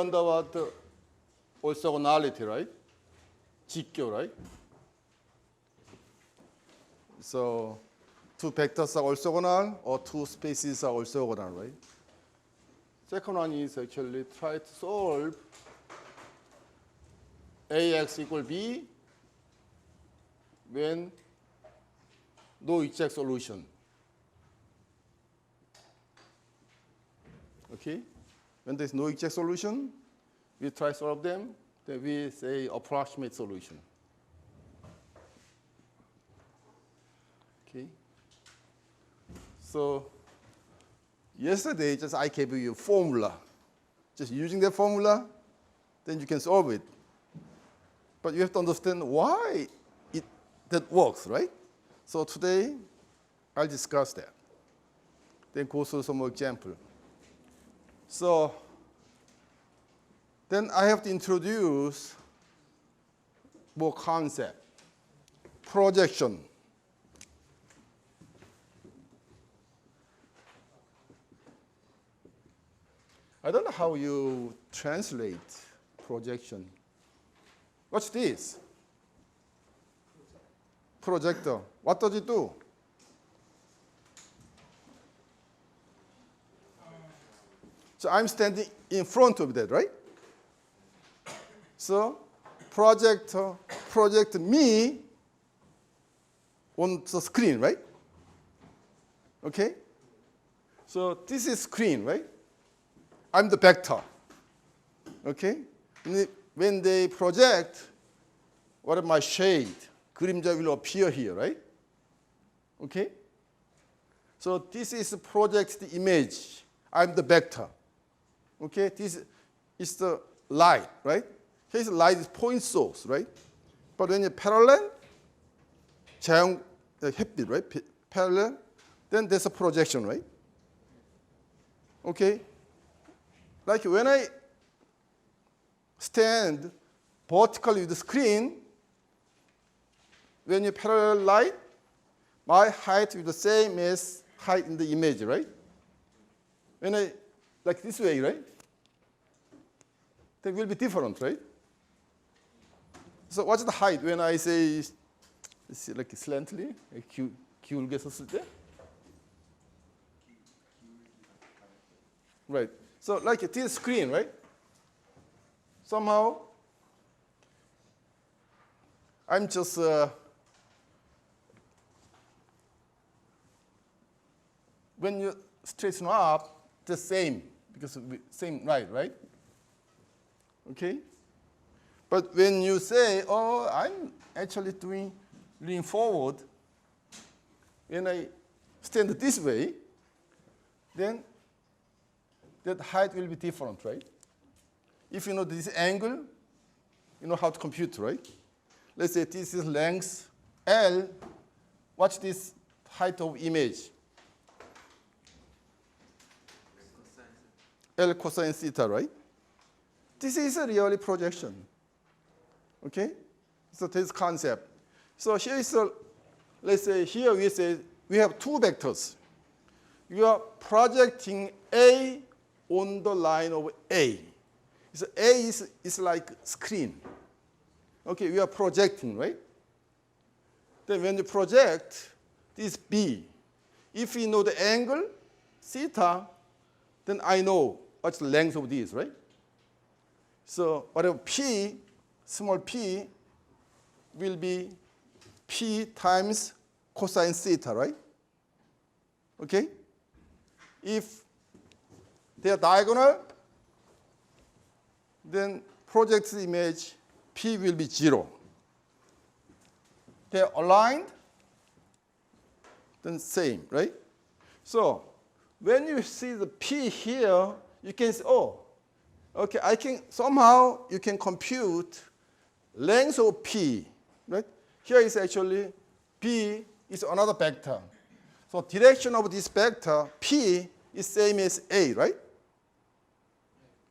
under what? Orthogonality, right? 직교, right? So two vectors are orthogonal or two spaces are orthogonal, right? Second one is actually try to solve ax equal b when no exact solution. Okay? When there's no exact solution, we try to solve them, then we say approximate solution. Okay? So yesterday, just I gave you a formula. Just using that formula, then you can solve it. But you have to understand why that works, right? So today, I'll discuss that. Then go through some more example. So then I have to introduce more concept. Projection. I don't know how you translate projection. What's this? Projector. What does it do? So I'm standing in front of that, right? So projector project me on the screen, right? Okay? So this is screen, right? I'm the vector. Okay? When they project, what is my shade? 그림자 will appear here, right? Okay? So this is projected image. I'm the vector. Okay? This is the light, right? Here's light is point source, right? But when you parallel, 자연 햇빛, right? Parallel, then there's a projection, right? Okay? Like when I stand vertically with the screen, when you parallel light, my height will be the same as height in the image, right? When I, like this way, right? That will be different, right? So what's the height when I say, like slantingly, 기울게 섰을 때? Right. So like this screen, right? Somehow, I'm just when you straighten up, the same, because same right? Okay? But when you say, oh, I'm actually leaning forward, when I stand this way, then that height will be different, right? If you know this angle, you know how to compute, right? Let's say this is length L. What's this height of image? L cosine theta, right? This is a really projection. Okay? So this concept. So here is a, let's say here we say we have two vectors. You are projecting A on the line of A. So A is like screen. Okay, we are projecting, right? Then when you project this B, if we know the angle, theta, then I know what's the length of this, right? So whatever P, small p, will be P times cosine theta, right? Okay? If they are diagonal, then projected image P will be 0. They are aligned, then same, right? So when you see the P here, you can say, oh, okay, I can somehow you can compute length of P, right? Here is actually P is another vector. So direction of this vector P is same as A, right?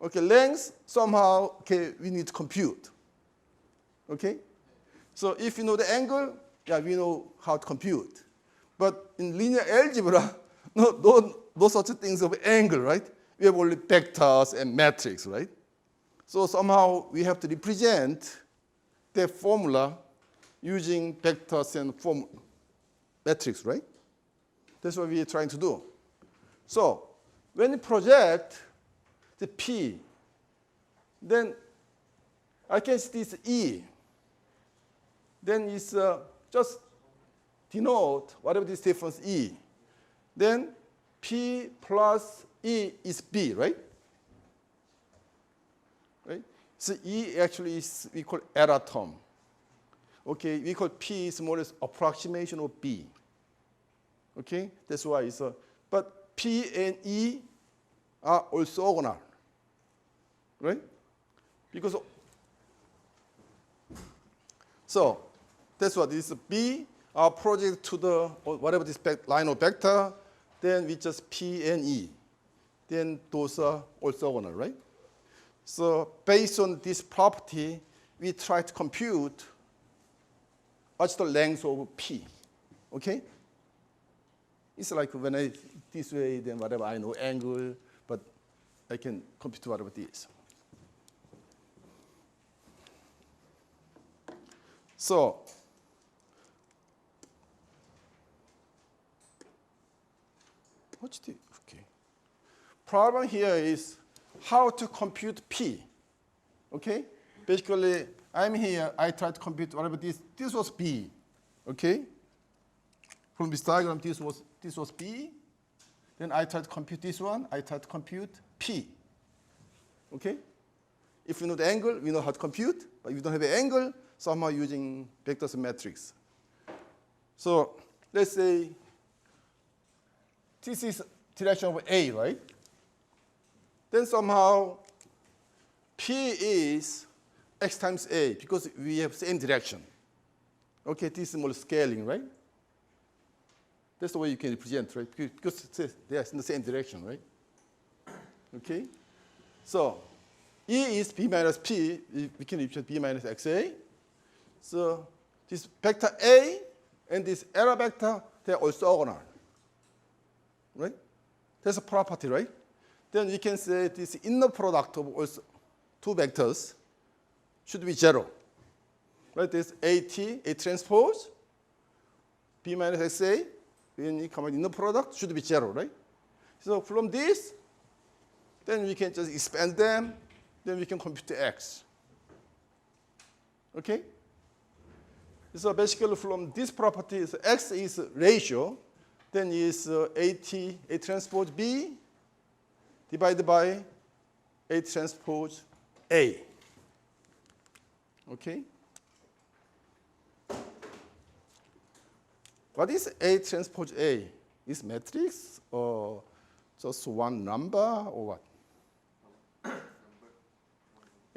Okay, length somehow okay we need to compute. Okay, so if you know the angle, yeah, we know how to compute. But in linear algebra, no such things of angle, right? We have only vectors and matrix, right? So somehow we have to represent the formula using vectors and form matrix, right? That's what we are trying to do. So when you project the P, then I can see this E. Then it's just denote whatever this difference E. Then P plus E is B, right? Right? So E actually is we call error term. Okay, we call P is more or less approximation of B. Okay, that's why it's but P and E are orthogonal, right? Because so that's what this B are projected to the whatever this line of vector, then we just P and E. Then those are orthogonal, right? So based on this property, we try to compute what's the length of P. Okay? It's like when I this way, then whatever I know angle, but I can compute whatever it is. So what's the okay? Problem here is how to compute P. Okay? Basically, I'm here, I try to compute whatever this. This was B. Okay? From this diagram, this was B. Then I try to compute this one, I try to compute P. Okay? If you know the angle, we know how to compute, but if you don't have an angle, somehow using vectors and matrix. So let's say this is direction of A, right? Then somehow P is x times A because we have same direction. Okay, this is more scaling, right? That's the way you can represent, right? Because they are in the same direction, right? Okay? So E is B minus P. We can represent B minus XA. So this vector A and this error vector, they're orthogonal. Right? That's a property, right? Then we can say this inner product of also two vectors should be 0. Right? This AT, A transpose, B minus XA, when you come in the product, should be 0, right? So from this, then we can just expand them, then we can compute the X. Okay? So basically from this property, so X is ratio, then is AT, A transpose B, divided by A transpose A. Okay? What is A transpose A? Is matrix or just one number or what?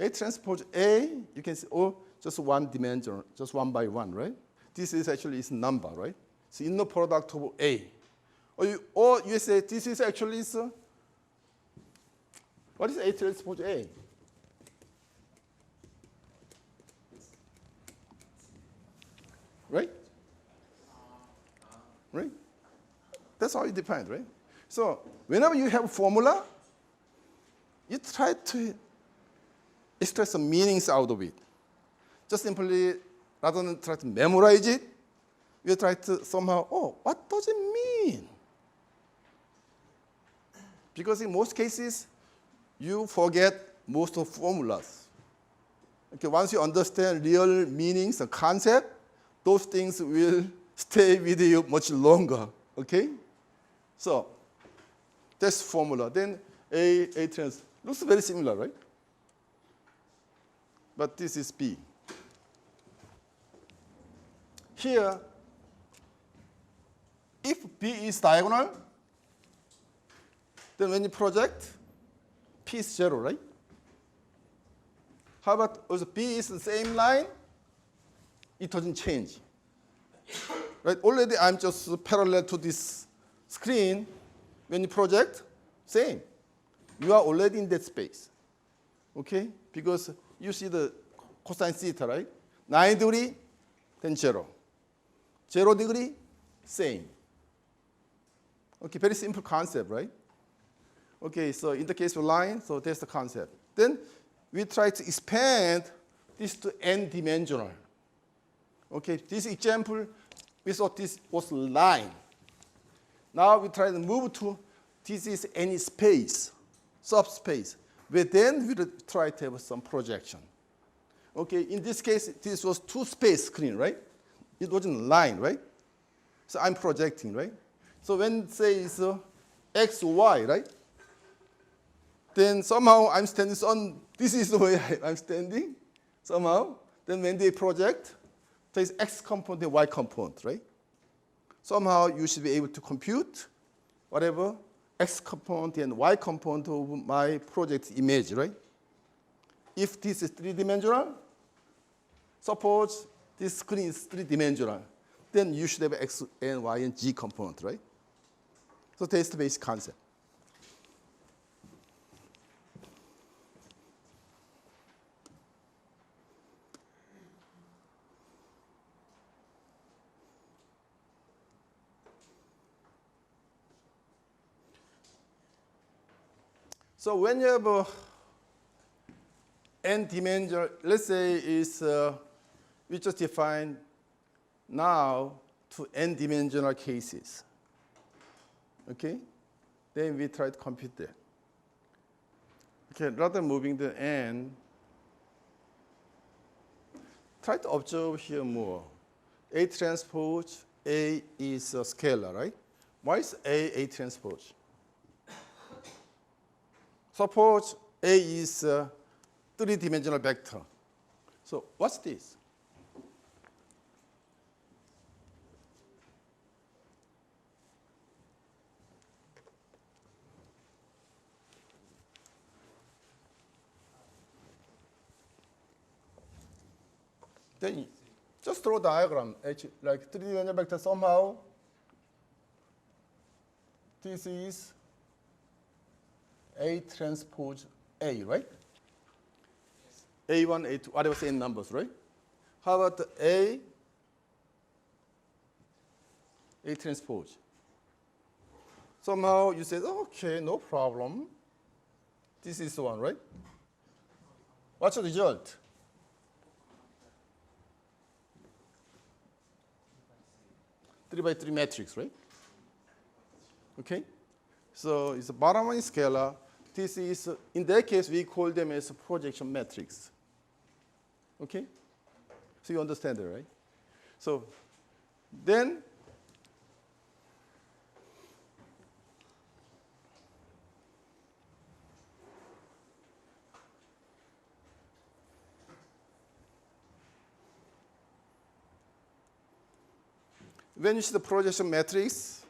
A transpose A, you can see, oh, just one dimension, just one by one, right? This is actually its number, right? It's inner product of A. Or you say this is actually, what is A transpose A? Right? Right? That's how you define it, right? So whenever you have a formula, you try to extract some meanings out of it. Just simply, rather than try to memorize it, you try to somehow, oh, what does it mean? Because in most cases, you forget most of formulas. Okay, once you understand real meanings and concept, those things will stay with you much longer, okay? So that's formula. Then A trans looks very similar, right? But this is B. Here, if B is diagonal, then when you project, P is 0, right? How about also B is the same line? It doesn't change. Right? Already I'm just parallel to this screen. When you project, same. You are already in that space. Okay? Because you see the cosine theta, right? 9 degree, then 0. 0 degree, same. Okay, very simple concept, right? Okay, so in the case of line, so that's the concept. Then we try to expand this to n-dimensional. Okay, this example, we thought this was line. Now we try to move to this is any space, subspace. But then we try to have some projection. Okay, in this case, this was two-space screen, right? It wasn't line, right? So I'm projecting, right? So when say it's x, y, right? Then somehow I'm standing on, this is the way I'm standing, somehow. Then when they project, there is x component and y component, right? Somehow you should be able to compute whatever x component and y component of my project image, right? If this is three-dimensional, suppose this screen is three-dimensional, then you should have x and y and g component, right? So that's the basic concept. So when you have a n-dimensional, let's say is we just define now to n-dimensional cases. Okay? Then we try to compute that. Okay, rather than moving the n, try to observe here more. A transpose A is a scalar, right? Why is A transpose? Suppose A is a three-dimensional vector. So what's this? Then just draw a diagram, like three-dimensional vector somehow. This is A transpose A, right? A1, A2, whatever same numbers, right? How about the A transpose? Somehow you said, okay, no problem. This is the one, right? What's the result? Three by three matrix, right? Okay? So it's a bottom line scalar. This is, in that case, we call them as a projection matrix. Okay? So you understand that, right? So then, when you see the projection matrix,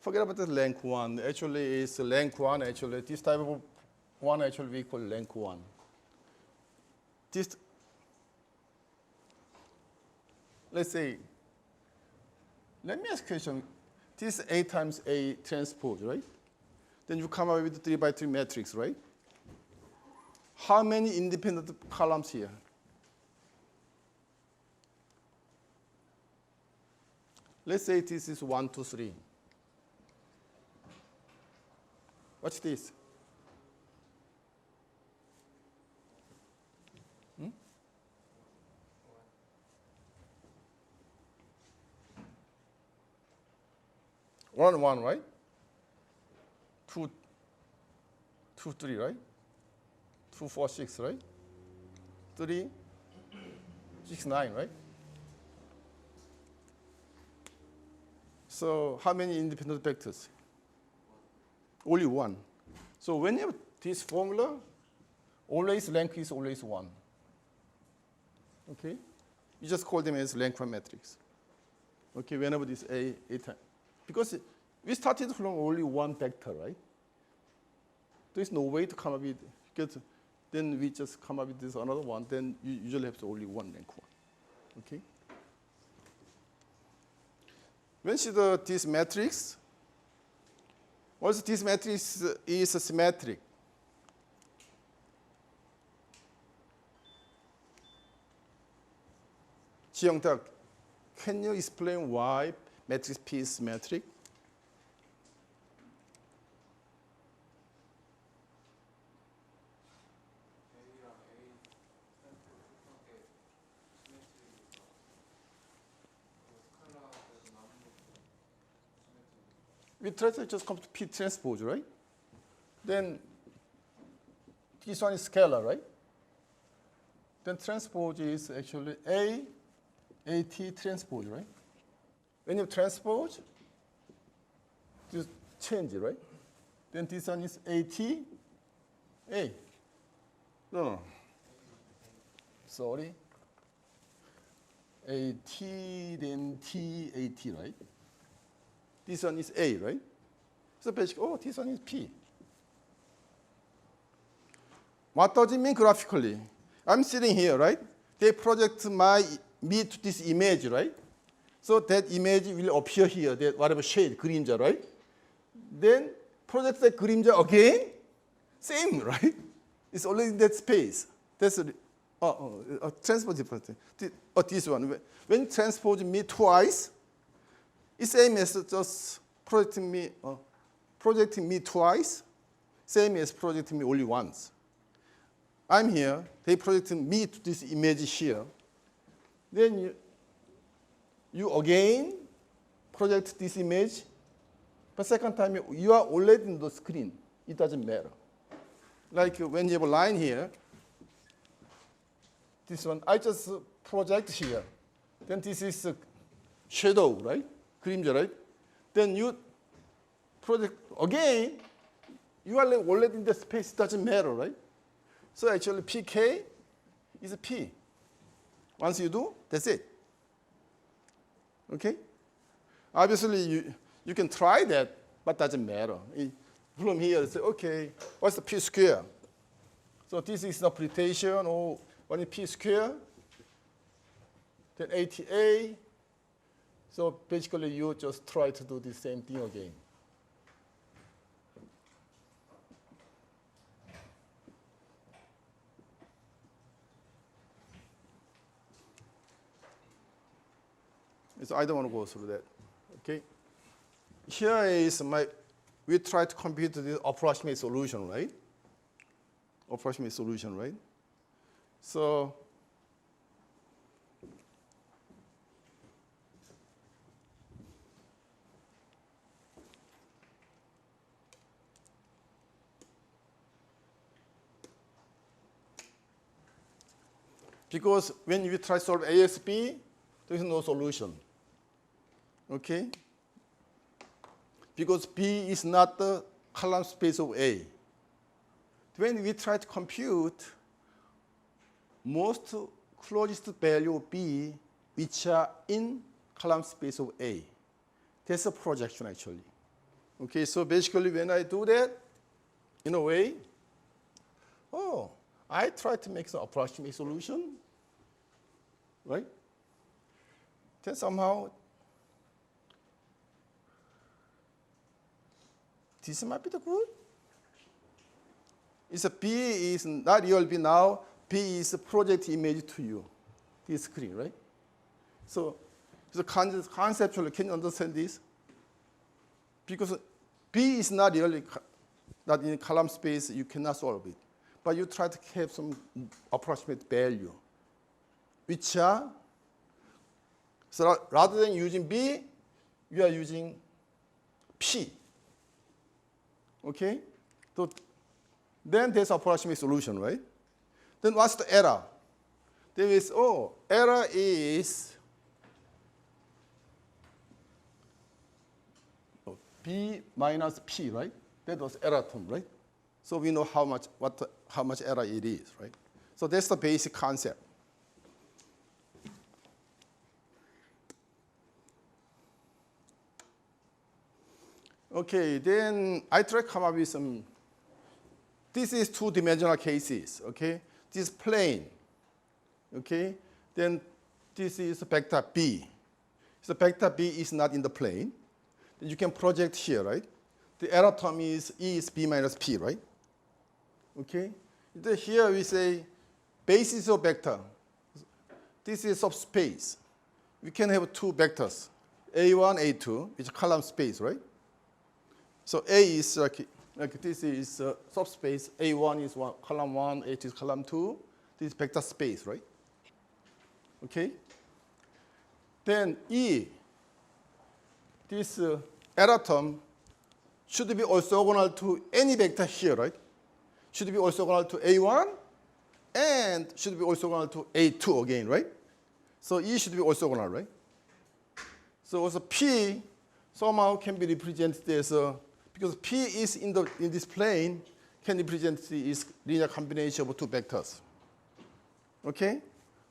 forget about the rank 1. Actually, it's rank 1. Actually, this type of one actually we call rank 1. This, let's say, let me ask a question. This is A times A transpose, right? Then you come up with 3 by 3 matrix, right? How many independent columns here? Let's say this is 1, 2, 3. What's this? One, one, right? Two, 3, right? 2, 4, 6, right? 3, 6, 9, right? So how many independent vectors? Only one. So when you have this formula, always rank is always 1. Okay? You just call them as rank 1 matrix. Okay, whenever this A time. Because we started from only one vector, right? There's no way to come up with, because then we just come up with this another one, then you usually have only one rank 1. Okay? When you see this matrix, also this matrix is symmetric. Jiyoung-tak, can you explain why matrix P is symmetric? we try to just come to P transpose, right? Then this one is scalar, right? Then transpose is actually AT transpose, right? When you transpose, just change it, right? Then this one is AT, no. Sorry. AT, then TAT, right? This one is A, right? So basically, this one is P. What does it mean graphically? I'm sitting here, right? They project me to this image, right? So that image will appear here, that whatever shade, 그림자, right? Then project that 그림자 again, same, right? It's already in that space. That's transpose different. This one, when transpose me twice, it's same as just projecting me twice, same as projecting me only once. I'm here, they projecting me to this image here. Then you again project this image, but second time you are already in the screen. It doesn't matter. Like when you have a line here, this one, I just project here. Then this is a shadow, right? 그림자, right? Then you project again, you are already in the space, it doesn't matter, right? So actually PK is P. Once you do, that's it. Okay? Obviously you can try that, but doesn't matter. From here, say, okay, what's the P square? So this is the interpretation, or what is P square? Then ATA. So basically you just try to do the same thing again. So I don't want to go through that. Okay. Here is we try to compute the approximate solution, right? Approximate solution, right? So because when we try to solve ASB, there is no solution. Okay? Because B is not the column space of A. When we try to compute most closest value of B, which are in column space of A, that's a projection actually. Okay, so basically when I do that, in a way, I try to make some approximate solution, right? Then somehow, this might be the good. It's a B is not real B now. B is a project image to you, this screen, right? So conceptually, can you understand this? Because B is not really not in column space, you cannot solve it. But you try to have some approximate value, which are, so rather than using B, you are using P. Okay? So then there's approximate solution, right? Then what's the error? There is, error is B minus P, right? That was error term, right? So we know how much error it is, right? So that's the basic concept. Okay, then I try to come up with some. This is two-dimensional cases, okay? This is plane, okay? Then this is vector B. So vector B is not in the plane. Then you can project here, right? The error term is E is B minus P, right? Okay? Then here we say basis of vector. This is subspace. We can have two vectors, A1, A2, which is column space, right? So A is like this is subspace. A1 is column 1, A2 is column 2. This is vector space, right? Okay? Then E, this error term should be orthogonal to any vector here, right? Should be orthogonal to A1 and should be orthogonal to A2 again, right? So E should be orthogonal, right? So also P somehow can be represented as because P is in this plane can represent is linear combination of two vectors. Okay?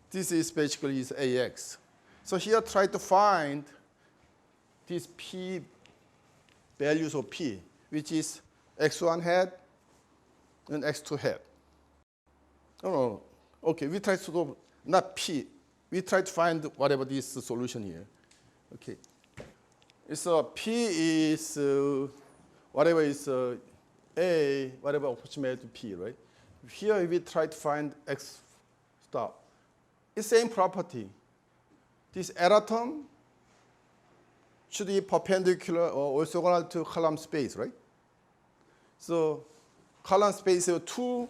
This is basically is AX. So here try to find these P values of P, which is X1 hat and X2 hat. No. Okay, we try to go, not P. We try to find whatever this solution here. Okay. So P is whatever is A, whatever approximate to P, right? Here we try to find X stop. It's same property. This error term should be perpendicular or orthogonal to column space, right? So column space have two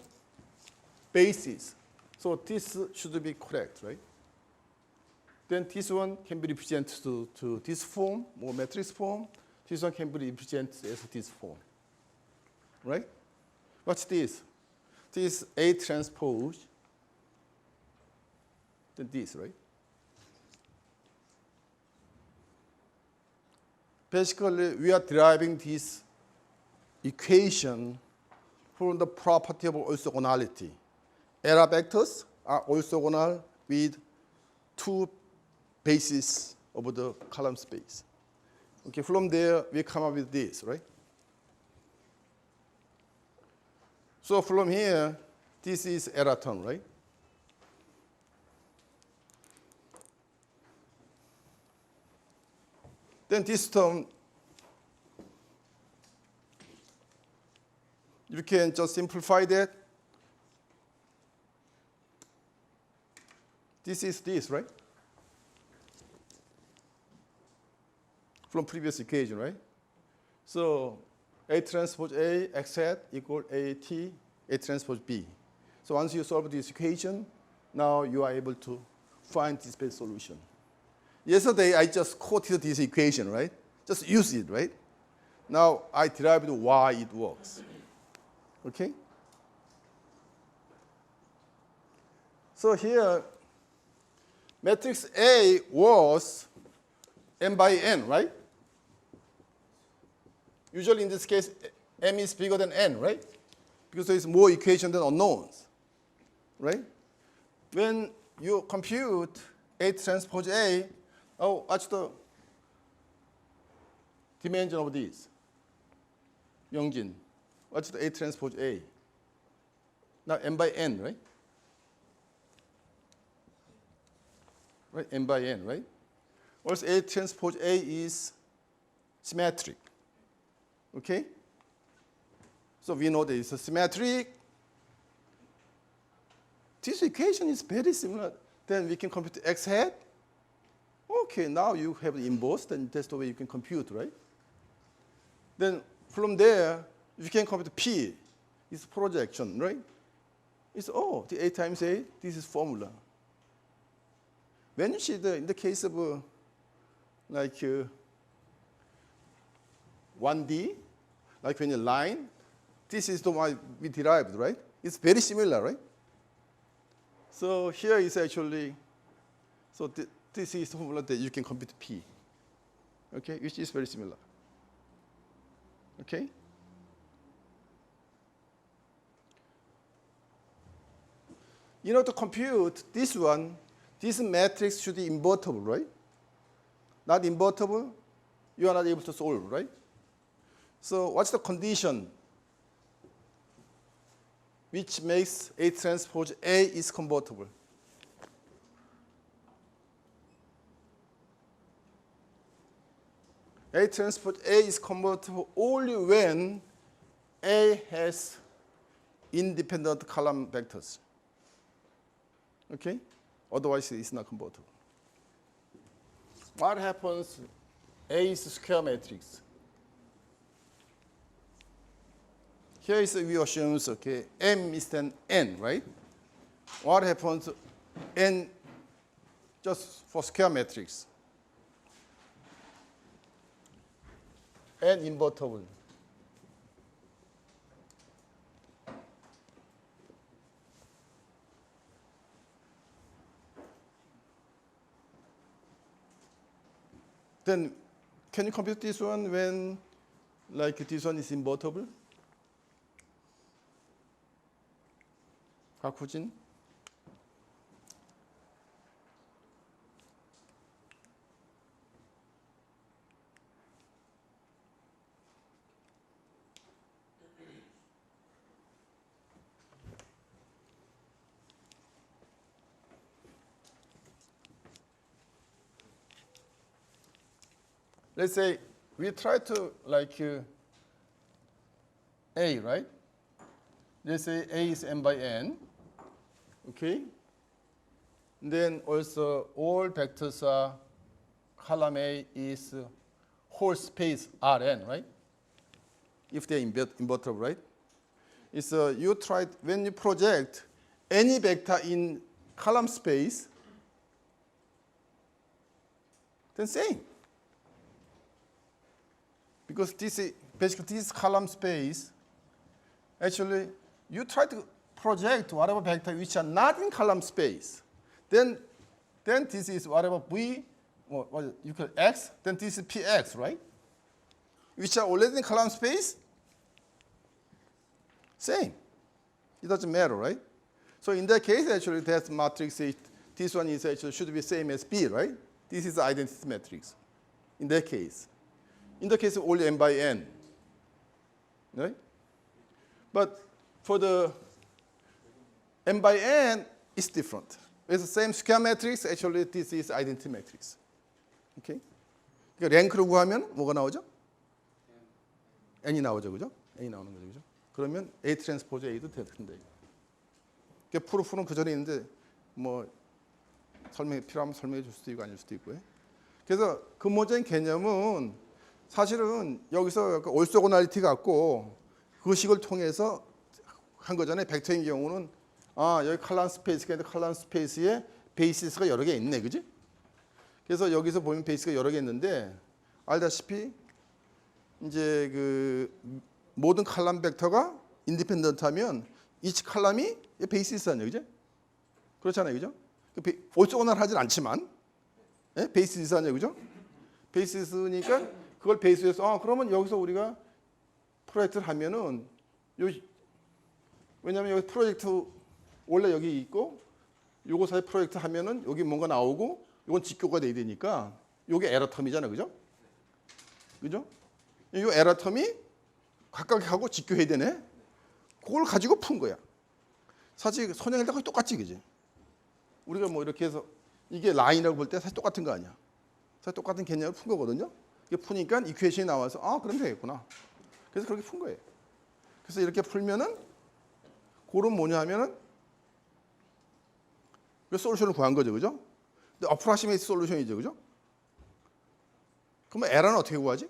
bases. So this should be correct, right? Then this one can be represented to this form, or matrix form. This one can be represented as this form, right? What's this? This is A transpose, then this, right? Basically, we are deriving this equation from the property of orthogonality. Error vectors are orthogonal with two bases of the column space. Okay, from there, we come up with this, right? So from here, this is error term, right? Then this term, you can just simplify that. This is this, right? From previous equation, right? So A transpose A, X hat equal AT, A transpose B. So once you solve this equation, now you are able to find this best solution. Yesterday, I just quoted this equation, right? Just use it, right? Now I derived why it works. Okay? So here, matrix A was m by n, right? Usually in this case, m is bigger than n, right? Because there is more equation than unknowns, right? When you compute A transpose A, oh, what's the dimension of this? Youngjin, what's the A transpose A? Now m by n, right? Right, m by n, right? Also, A transpose A is symmetric. Okay? So we know that it's a symmetric. This equation is very similar. Then we can compute X hat. Okay, now you have the inverse, then that's the way you can compute, right? Then from there, you can compute P. It's projection, right? It's, oh, the A times A, this is formula. When you see in the case of like 1D, like when you line, this is the one we derived, right? It's very similar, right? So here is actually, so this is the formula that you can compute P, okay, which is very similar, okay? In order to compute this one, this matrix should be invertible, right? Not invertible, you are not able to solve, right? So what's the condition which makes A transpose A is convertible? A transpose A is convertible only when A has independent column vectors. Okay? Otherwise, it's not convertible. What happens? A is a square matrix. Here is we assume, okay, M is then N, right? What happens? N just for square matrix. N invertible. Then can you compute this one when like this one is invertible? 각후진? Let's say we try to like A, right? Let's say A is n by n, okay? Then also all vectors are column A is whole space Rn, right? If they're invertible, right? It's you try when you project any vector in column space, then same. Because this is basically this column space, actually you try to project whatever vector which are not in column space. Then this is whatever v, what you call x, then this is px, right? Which are already in column space, same. It doesn't matter, right? So in that case, actually, that matrix, this one is actually should be same as B, right? This is the identity matrix. In that case. In the case of only n by n, right? But for the n by n, it's different. It's the same square matrix. Actually, this is identity matrix. Okay? 그러니까 랭크를 구하면 뭐가 나오죠? n이 나오죠, 그죠? n이 나오는 거죠, 그죠? 그러면 A 트랜스포즈 A도 된다. 그러니까 프루프는 그 전에 있는데 뭐 필요하면 설명해 줄 수도 있고 아닐 수도 있고요. 그래서 근본적인 개념은 사실은 여기서 올소고널리티 갖고 그 식을 통해서 한 거잖아요. 벡터인 경우는 여기 칼럼 스페이스가 있는데 칼럼 스페이스에 베이시스가 여러 개 있네, 그지? 그래서 여기서 보면 베이스가 여러 개 있는데 알다시피 이제 그 모든 칼럼 벡터가 인디펜던트하면 each 칼럼이 베이시스잖아요, 그죠? 그렇잖아요, 그죠? 올소고널 하진 않지만 베이시스잖아요, 그죠? 베이시스니까 그걸 베이스에서 그러면 여기서 우리가 프로젝트를 하면은 왜냐하면 여기 프로젝트 원래 여기 있고 요거 사이 프로젝트 하면은 여기 뭔가 나오고 이건 직교가 돼야 되니까 요게 에러 텀이잖아, 그죠? 그죠? 이 에러 텀이 각각 하고 직교해야 되네. 그걸 가지고 푼 거야. 사실 선형일 때 거의 똑같지, 그지? 우리가 뭐 이렇게 해서 이게 라인이라고 볼 때 사실 똑같은 거 아니야. 사실 똑같은 개념을 푼 거거든요. 이게 푸니까 이퀘이션이 나와서 그럼 되겠구나. 그래서 그렇게 푼 거예요. 그래서 이렇게 풀면은 그런 뭐냐 하면은 솔루션을 구한 거죠, 그죠? 근데 approximate 솔루션이죠, 그죠? 그러면 에러는 어떻게 구하지?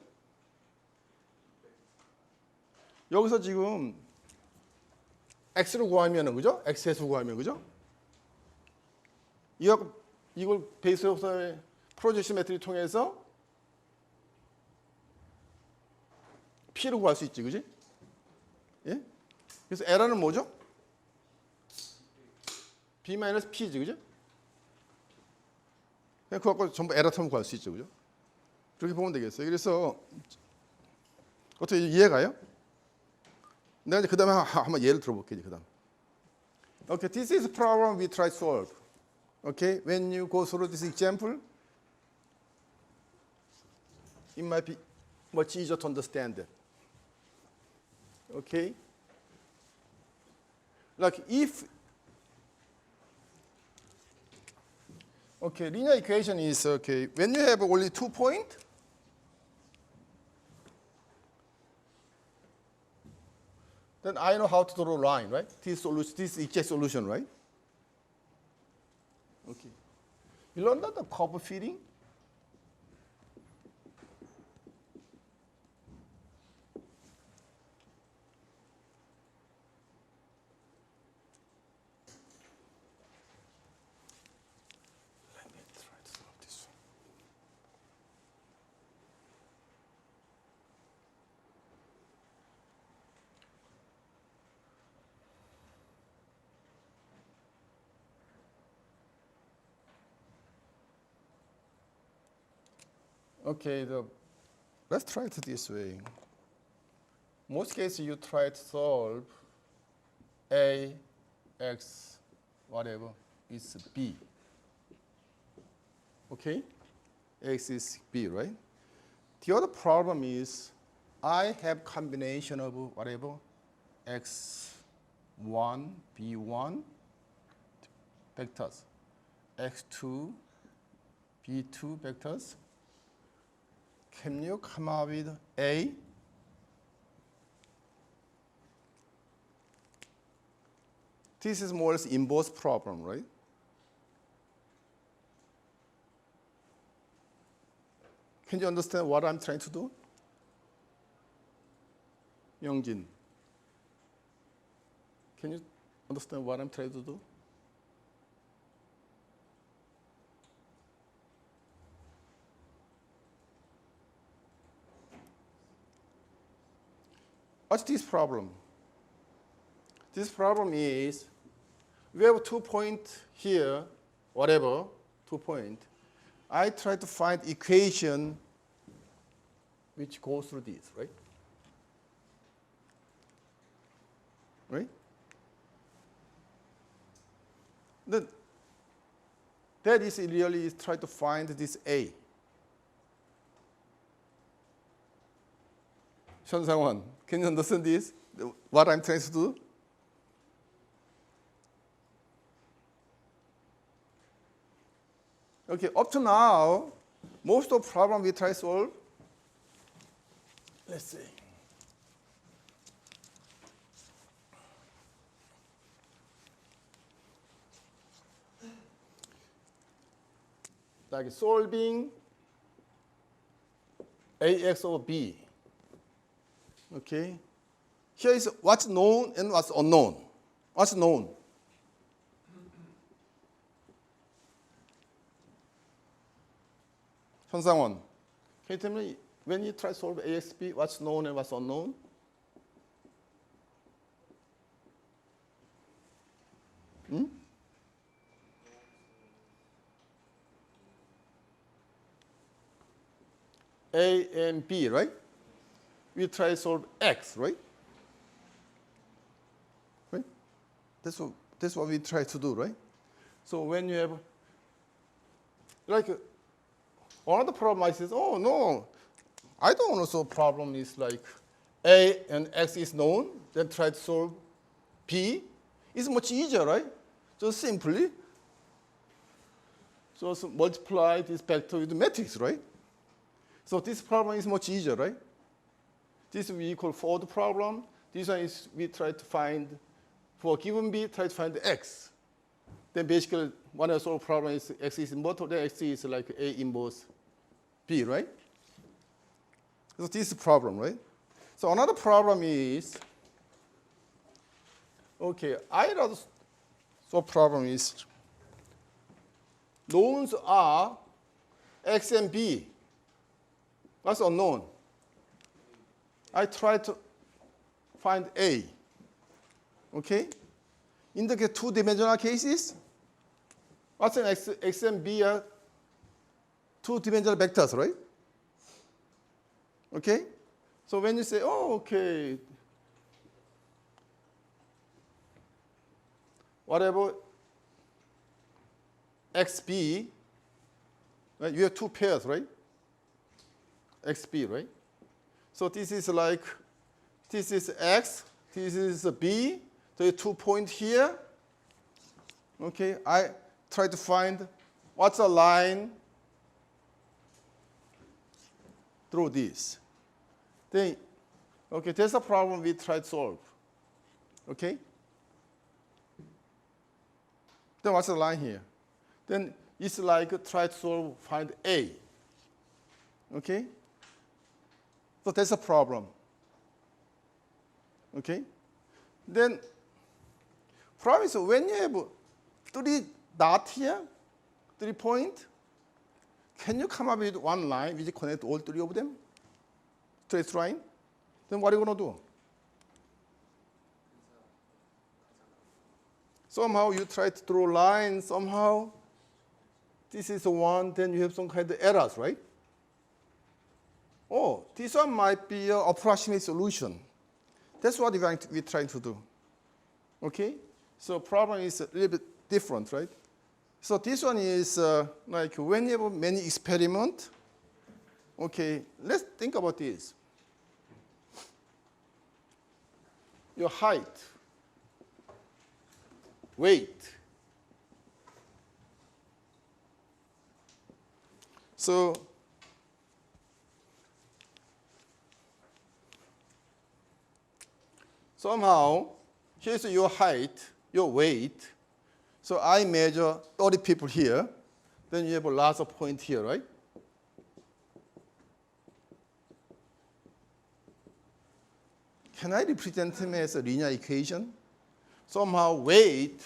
여기서 지금 x를 구하면은, 그죠? x에서 구하면, 그죠? 이걸 베이스 프로젝션 매트릭 통해서 P를 구할 수 있지, 그지? 예? 그래서 에러는 뭐죠? B-P지, 그죠? 그냥 그거 갖고 전부 에러 텀을 구할 수 있죠, 그죠? 그렇게 보면 되겠어요. 그래서 어떻게 이해가요? 내가 이제 그 다음에 한번 예를 들어볼게요, 그 다음. Okay, this is a problem we try to solve. Okay, when you go through this example, it might be much easier to understand it. Okay? Like if, okay, linear equation is, okay, when you have only 2 points, then I know how to draw a line, right? This is exact solution, right? Okay. You learned that the curve fitting? Okay, let's try it this way. Most cases you try to solve A, X, whatever, is B. Okay? X is B, right? The other problem is I have combination of whatever, X1, B1 vectors, X2, B2 vectors. Can you come up with A? This is more or less inverse problem, right? Can you understand what I'm trying to do? Youngjin, can you understand what I'm trying to do? What's this problem? This problem is we have 2 points here, whatever, 2 points. I try to find equation which goes through this, right? Right? Then that is really try to find this A. Sean Sang-won, can you understand this? What I'm trying to do? Okay, up to now, most of the problem we try to solve, let's see. Like solving AX over B. Okay, here is what's known and what's unknown. What's known? Sean Sang-won, can you tell me when you try to solve AXB, what's known and what's unknown? A and B, right? We try to solve X, right? Right? That's what we try to do, right? So when you have, like, one of the problem I says, oh no, I don't want to solve problem is like A and X is known, then try to solve B. It's much easier, right? Just simply, just multiply this vector with the matrix, right? So this problem is much easier, right? This we call fourth problem. This one is we try to find, for given B, try to find X. Then basically, one of the solved problem is X is inverse, then X is like A inverse B, right? So this is the problem, right? So another problem is, okay, another solved problem is, knowns are X and B. What's unknown? I try to find A. Okay? In the two-dimensional cases, what's an X and B are two-dimensional vectors, right? Okay? So when you say, oh, okay, whatever XB, right? You have two pairs, right? XB, right? So this is like, this is X, this is B, there are 2 points here. Okay, I try to find what's a line through this. Then, okay, there's a problem we try to solve. Okay? Then what's the line here? Then it's like try to solve, find A. Okay? So that's a problem. Okay? Then problem is when you have 3 dots here, 3 points, can you come up with one line which connects all 3 of them? Straight line? Then what are you going to do? Somehow you try to draw lines, somehow this is 1, then you have some kind of errors, right? oh, this one might be an approximate solution. That's what we're trying to do. Okay? So problem is a little bit different, right? So this one is like when you have many experiments, okay, let's think about this. Your height, weight. So somehow, here's your height, your weight. So I measure 30 people here. Then you have a lot of points here, right? Can I represent them as a linear equation? Somehow weight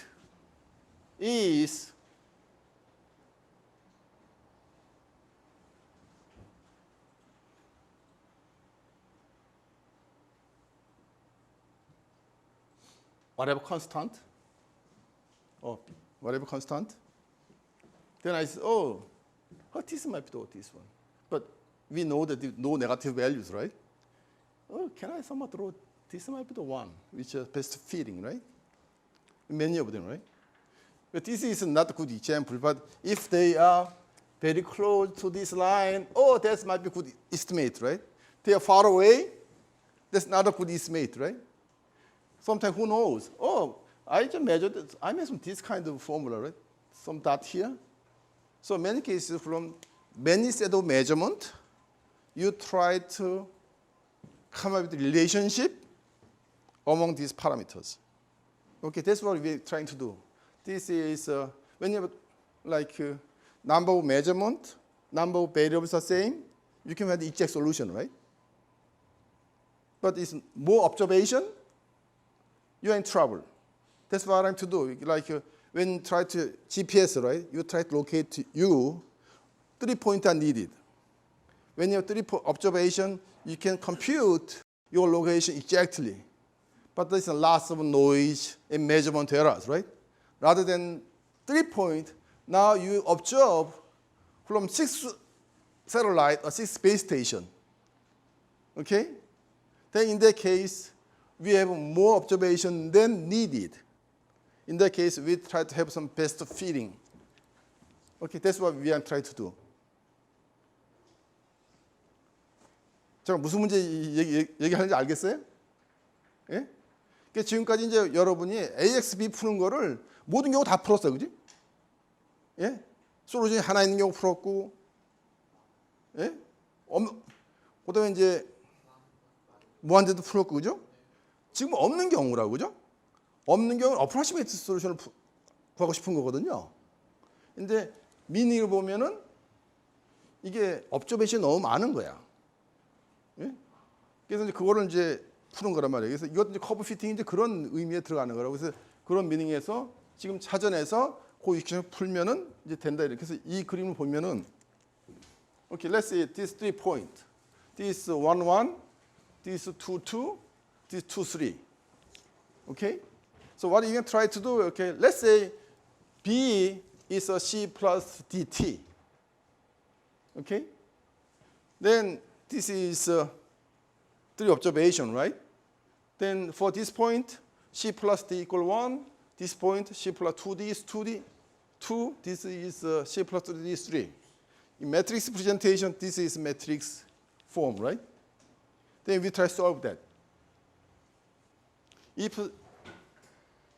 is whatever constant, or whatever constant. Then I say, oh, this might be this one. But we know that no negative values, right? Oh, can I somehow draw this might be the one which is best fitting, right? Many of them, right? But this is not a good example. But if they are very close to this line, oh, that might be good estimate, right? They are far away, that's not a good estimate, right? Sometimes who knows? Oh, I just measured, I measured this kind of formula, right? Some dot here. So in many cases, from many set of measurement, you try to come up with a relationship among these parameters. Okay, that's what we're trying to do. This is when you have like number of measurement, number of variables are same, you can have the exact solution, right? But it's more observation, you're in trouble. That's what I'm to do. Like when you try to GPS, right? You try to locate you, 3 points are needed. When you have 3 observation, you can compute your location exactly. But there's a lot of noise and measurement errors, right? Rather than 3 points, now you observe from 6 satellites or 6 space stations. Okay? Then in that case, we have more observation than needed. In that case, we try to have some best fitting. Okay, that's what we are trying to do. 제가 무슨 문제 얘기하는지 알겠어요? 예? 그러니까 지금까지 이제 여러분이 AXB 푸는 거를 모든 경우 다 풀었어요, 그지? 예? 솔루션이 하나 있는 경우 풀었고, 예? 그다음에 이제 무한대도 풀었고, 그죠? 지금 없는 경우라고, 그죠? 없는 경우는 어프로시메이트 솔루션을 구하고 싶은 거거든요. 근데 미닝을 보면은 이게 observation이 너무 많은 거야. 예? 그래서 이제 그거를 이제 푸는 거란 말이에요. 그래서 이것도 이제 커브 피팅이 이제 그런 의미에 들어가는 거라고. 그래서 그런 미닝에서 지금 사전에서 그 이렇게 풀면은 이제 된다 이렇게. 그래서 이 그림을 보면은, okay, let's say this 3 point, this 1, 1, this 2, 2, this 2, 3. Okay? So what you can try to do, okay, let's say B is a C plus DT. Okay? Then this is 3 observation, right? Then for this point, C plus D equal 1. This point, C plus 2D is 2D. 2, this is C plus 2D is 3. In matrix presentation, this is matrix form, right? Then we try to solve that. If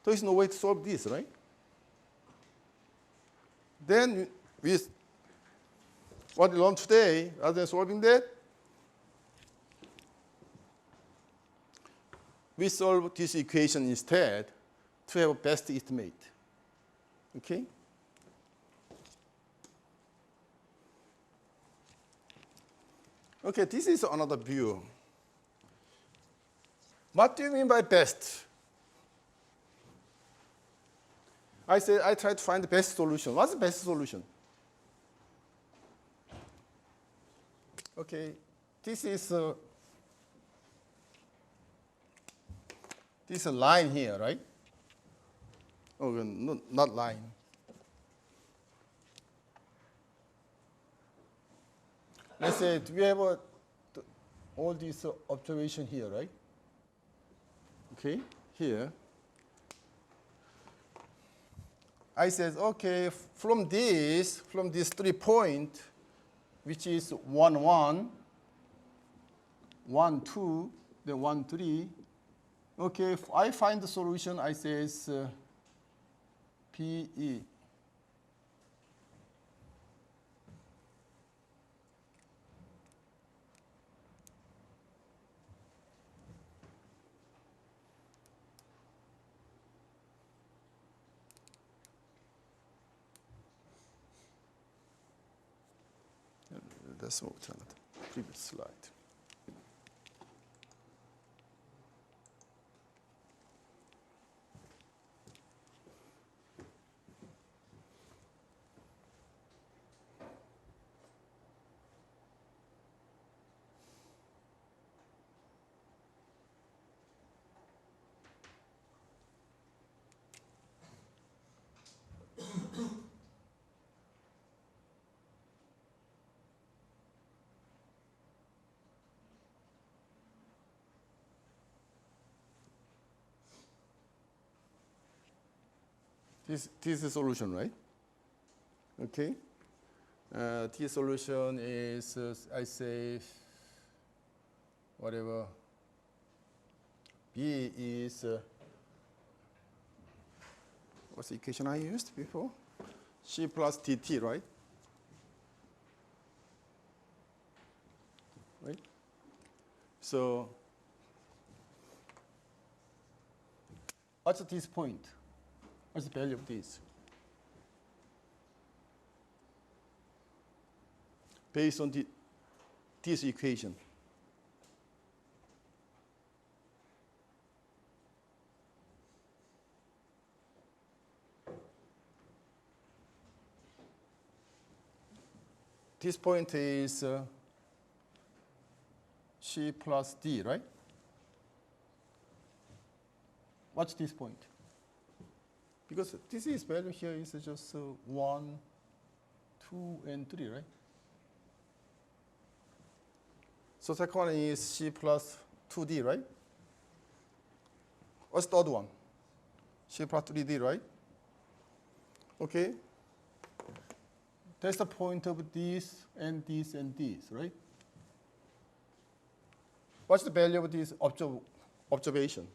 there is no way to solve this, right? Then what we learned today, rather than solving that, we solve this equation instead to have a best estimate. Okay? Okay, this is another view. What do you mean by best? I said I try to find the best solution. What's the best solution? Okay, this is a line here, right? Oh, no, not line. Let's say we have all these observation here, right? Okay, here. I says, okay, from this 3 point, which is 1, 1, 1, 2, then 1, 3. Okay, if I find the solution, I says PE. Let's move to the previous slide. This is the solution, right? Okay. T solution is, I say, whatever. B is, what's the equation I used before? C plus dt, right? Right? So, what's this point? What's the value of this? Based on this equation. This point is C plus D, right? What's this point? Because this is value here is just 1, 2, and 3, right? So second one is C plus 2D, right? What's the third one? C plus 3D, right? Okay. That's the point of this and this and this, right? What's the value of this observation?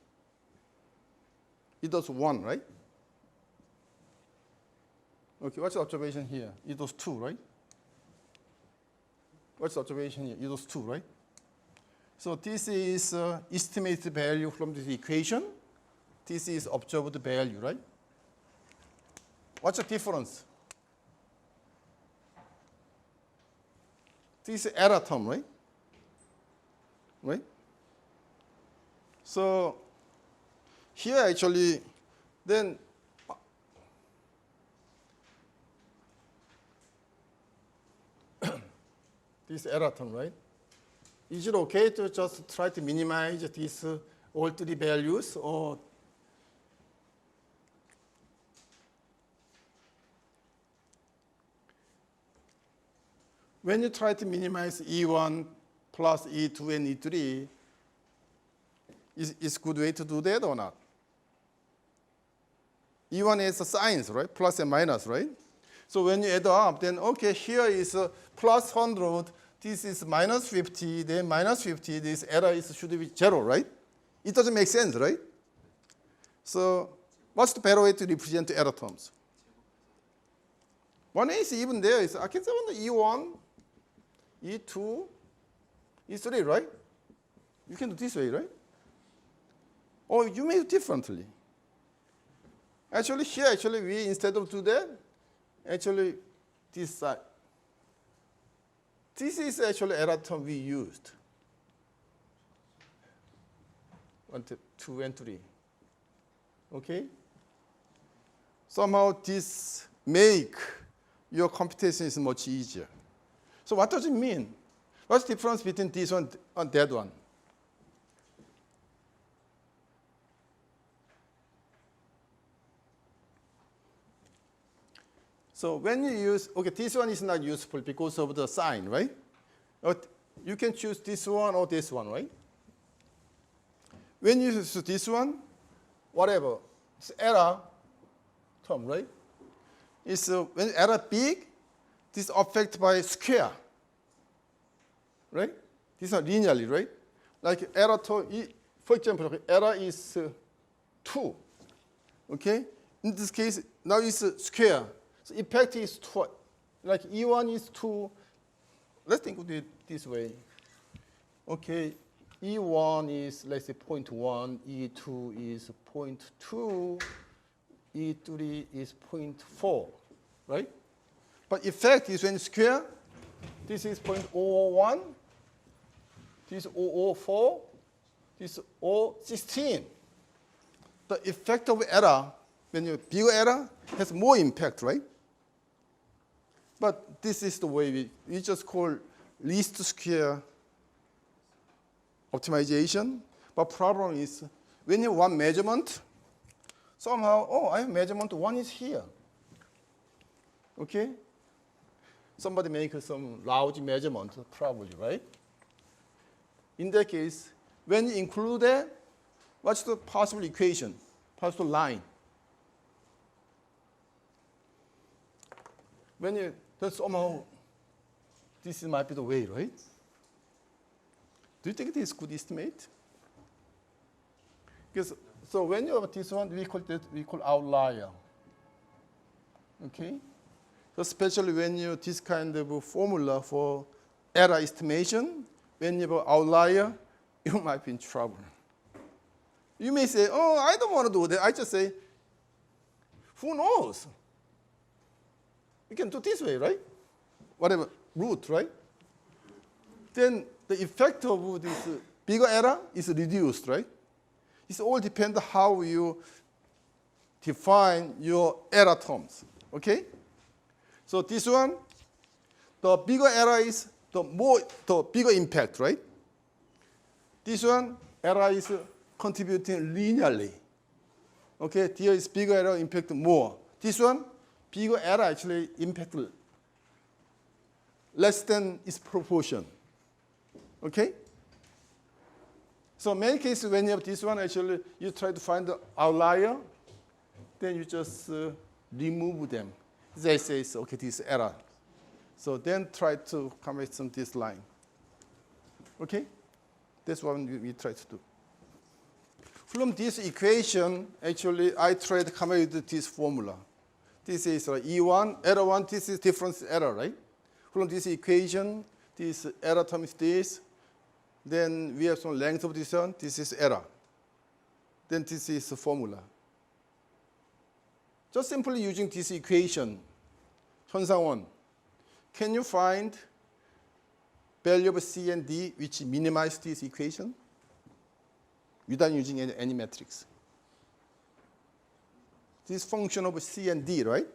It does 1, right? Okay, what's the observation here? It does 2, right? What's the observation here? It does 2, right? So this is estimated value from this equation. This is observed value, right? What's the difference? This is error term, right? Right? So here actually, then this error term, right? Is it okay to just try to minimize these all 3 values, or when you try to minimize E1 plus E2 and E3, is good way to do that or not? E1 is a signs, right? Plus and minus, right? So when you add up, then okay, here is plus 100, this is minus 50, then minus 50, this error should be 0, right? It doesn't make sense, right? So what's the better way to represent error terms? One is even there is, I can say on the E1, E2, E3, right? You can do this way, right? Or you may do differently. Actually, here, actually, we, instead of do that, actually, this side. This is actually error term we used. 1, 2, and 3. Okay? Somehow this make your computation is much easier. So what does it mean? What's the difference between this one and that one? So when you use, okay, this one is not useful because of the sign, right? you can choose this one or this one, right? When you choose this one, whatever, it's error term, right? It's when error big, this affected by square, right? These are linearly, right? Like error term, for example, error is 2, okay? In this case, now it's square. So impact is 2, like E1 is 2. Let's think of it this way. Okay, E1 is, let's say, 0.1, E2 is 0.2, E3 is 0.4, right? But effect is when square, this is 0.001, this is 0.004, this is 0.16. The effect of error, when you bigger error, has more impact, right? But this is the way we just call least square optimization. But problem is, when you have one measurement, somehow, oh, I have measurement 1 is here. Okay? Somebody make some large measurement, probably, right? In that case, when you include that, what's the possible equation, possible line? When you, that's somehow, this might be the way, right? Do you think this is good estimate? Because, so when you have this one, we call outlier. Okay? So especially when you this kind of formula for error estimation, when you have an outlier, you might be in trouble. You may say, oh, I don't want to do that. I just say, who knows? You can do this way, right? Whatever, root, right? Then the effect of this bigger error is reduced, right? It all depends how you define your error terms, okay? So this one, the bigger error is the bigger impact, right? This one, error is contributing linearly. Okay, here is bigger error impact more. This one, bigger error actually impact less than its proportion. Okay? So in many cases, when you have this one, actually, you try to find the outlier, then you just remove them. They say, okay, this is error. So then try to come with this line. Okay? That's what we try to do. From this equation, actually, I try to come up with this formula. This is E1, error 1, this is difference error, right? From this equation, this error term is this. Then we have some length of this one. This is error. Then this is the formula. Just simply using this equation, 현상원, can you find value of C and D which minimize this equation without using any matrix? This function of C and D, right?